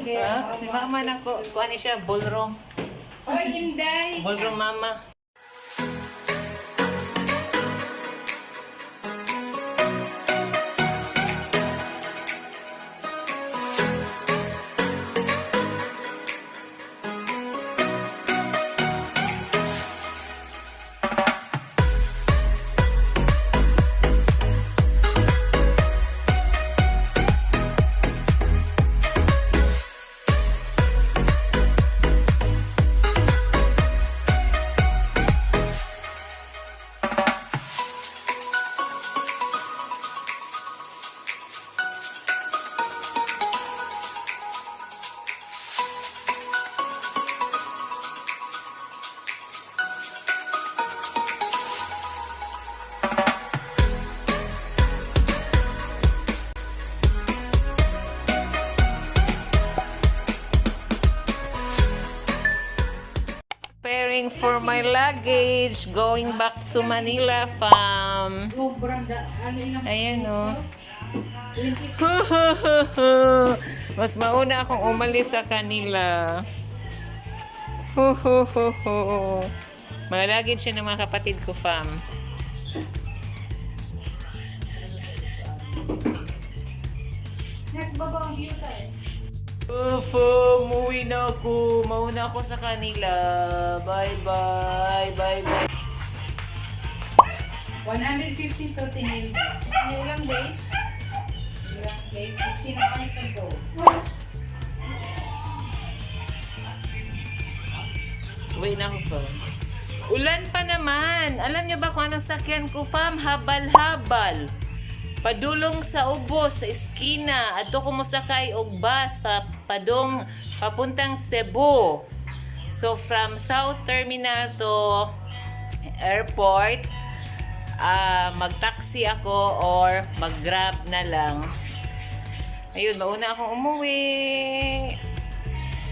Si mama na ko. Kuha niya siya, ballroom. Oy, Inday! Ballroom mama. Preparing for my luggage, going back to Manila, fam. Sobrang Ayan o. Mas mauna akong umalis sa kanila. Mga luggage siya ng mga kapatid ko, fam. Next, baba ang view tayo. Umuwi na ako. Mauna ako sa kanila. Bye-bye. Bye-bye. 150 to tinil. Ilang days? Ilang days? 15 hours ago. Uwi na ako, fam. Ulan pa naman. Alam niyo ba kung anong sakyan ko, fam? Habal-habal. Padulong sa ubos, sa eskina. Ato ko musakay og bus padong papuntang Cebu. So from South Terminal to airport, mag-taxi ako or mag-grab na lang. Ayun, mauna akong umuwi.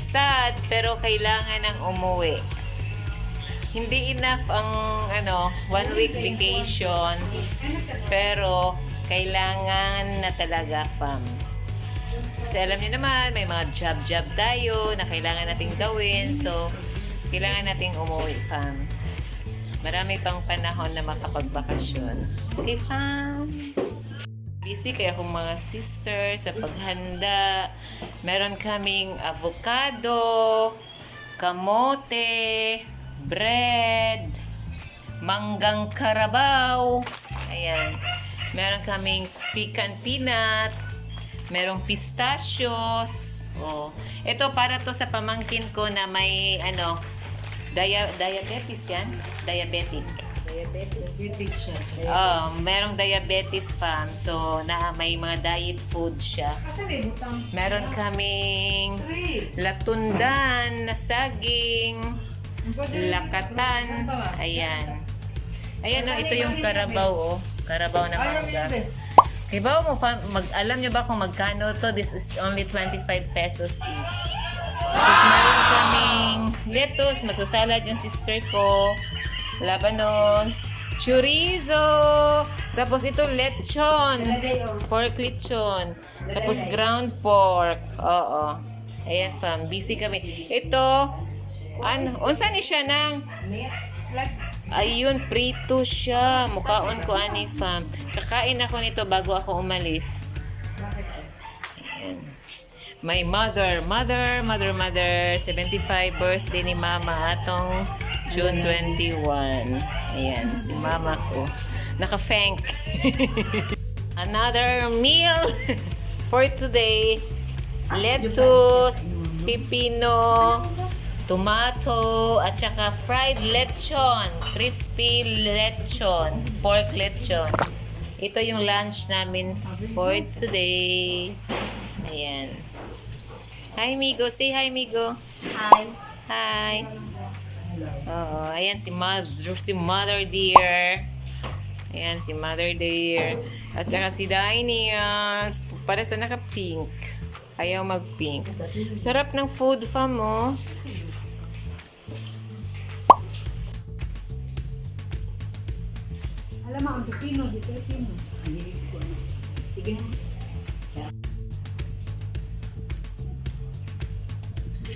Sad, pero kailangan ng umuwi. Hindi enough ang 1 week vacation, pero kailangan na talaga, fam. Kasi alam niyo naman, may mga job tayo na kailangan nating gawin. So, kailangan nating umuwi, fam. Marami pang panahon na makapagbakasyon. Okay, fam? Busy kaya akong mga sister sa paghanda. Meron kaming avocado, kamote, bread, manggang karabaw. Ayan. Meron kaming pecan peanut. Merong pistachios. Oh. Ito para to sa pamangkin ko na may diabetes yan. Diabetic. Diabetes siya. Merong diabetes, fam. So, may mga diet food siya. Kasi may butang. Meron kaming latundan na saging, lakatan. Ayan. Ayan o, ito yung karabaw o. Karabaw na mangga. Ibaw mo, alam nyo ba kung magkano to? This is only 25 pesos each. Tapos meron kaming lettuce, magsasalad yung sister ko. Labanos, chorizo. Tapos ito lechon. Pork lechon. Tapos ground pork. Oo. Ayan, fam. Busy kami. Ito, unsa ni siya ng... Ayun, prito siya. Mukhaon ko ani, fam. Kakain ako nito bago ako umalis. Ayan. My mother. 75 birthday ni mama atong June 21. Ayan, si mama ko. Naka-fank. Another meal for today. Lettuce, pipino, tomato, at saka fried lechon. Crispy lechon. Pork lechon. Ito yung lunch namin for today. Ayan. Hi, Migo. Say hi, Migo. Hi. Hi. Oo. Ayan, si Mother Dear. Ayan, si Mother Dear. At saka si Daini. Para sa naka-pink. Ayaw mag-pink. Sarap ng food, fam, oh. Alam mo, ang pipino, di pipino. Sige na.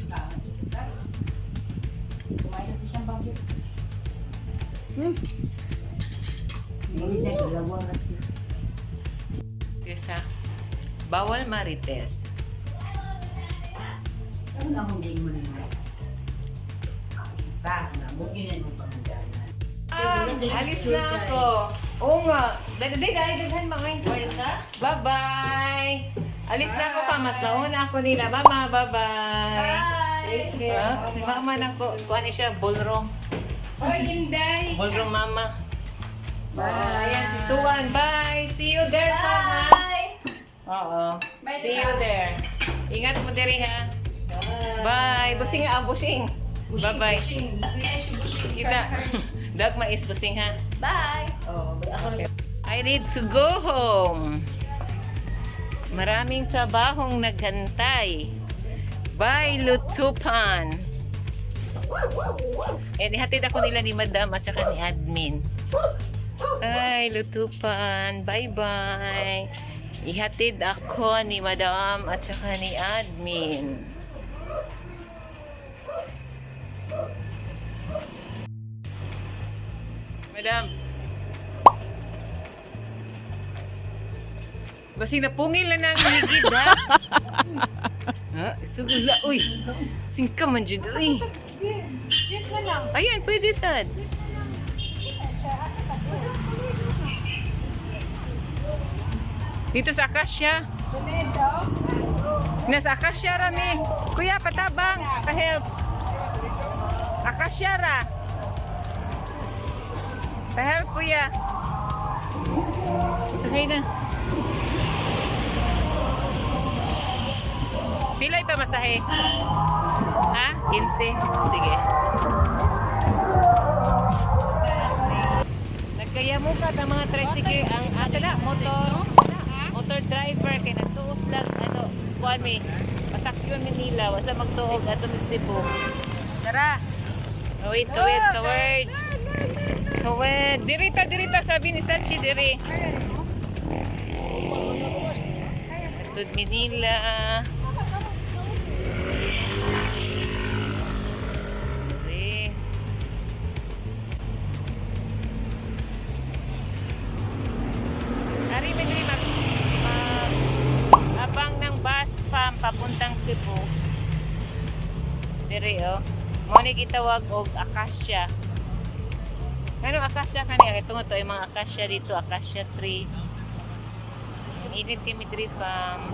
Kaman sa tutas. Kumain na si siyang bakit. Tessa, bawal marites. Alis na ako. Oo nga. Daghan mga Kumain ka? Bye-bye! Alis na ako pa. Mas nauna ako nila. Mama, bye-bye! Take care. Ah, si mama na ko. Kuha niya siya, ballroom. Oy, Inday. Ballroom mama. Ayan, si Tuan. Bye! See you there, mama! Bye. Oo. Bye, See you Tita. there. Ingat mo diri ha. Bye! Busing nga ang busing. Bye-bye. Bushing. Finish yung bushing. Kita. Dag mais busing ha. Bye. Oh, ako rin. I need to go home. Maraming trabahong naghantay. Bye, Lutupan. Ihatid ako nila ni Madam at saka ni Admin. Ay, Lutupan. Bye-bye. Ihatid ako ni Madam at saka ni Admin. Madam. Basi napungil na nang ligid ha. Ha? Sugula, uy. Singka man jud, uy. Check na lang. Ayan, pwede sad. Dito sa Akasya. Nasa Akasya rami. Kuya, patabang. Pa-help. Akasya ra. Pa-help, kuya. Sakay na. Pila ito masahe? Ha? 15? Sige. Nagkaya mo ka ng mga tricycle ang asala, motor driver kay nagtuos lang kuan mi pasakyon mi nila wasa magtuog ato mi Cebu. Tara. Wait, kawed. Dirita sabi ni Sachi diri. Atud mi nila. Abang ng bus farm papuntang Cebu. Dire oh. Mo ni gitawag og Akasya. Kanong Akasya kani ito to yung mga Akasya dito, Akasya tree. Init kami tree farm.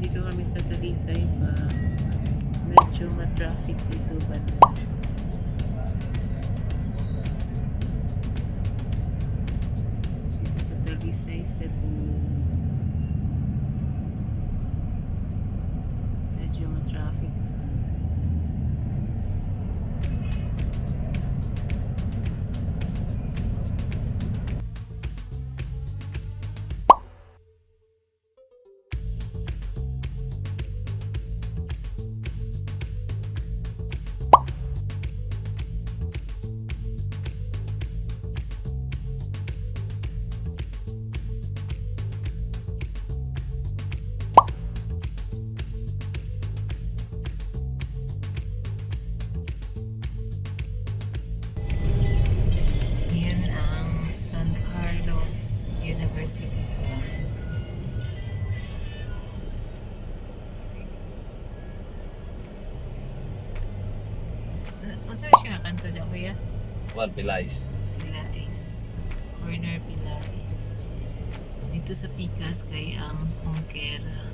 Dito kami sa Talisay pa. Medyo ma-traffic dito ba? Dito sa Talisay, Cebu. Medyo ma-traffic. Yan ang San Carlos University Farm. Ano siya kanto dyan, kuya? Juan Pilais. Pilais. Corner Pilais. Dito sa Picas kay ang Hongkera.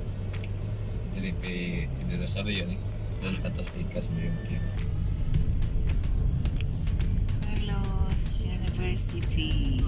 Jadi Rosario ni. Lalo atas pikas mo yung cake. Carlos University.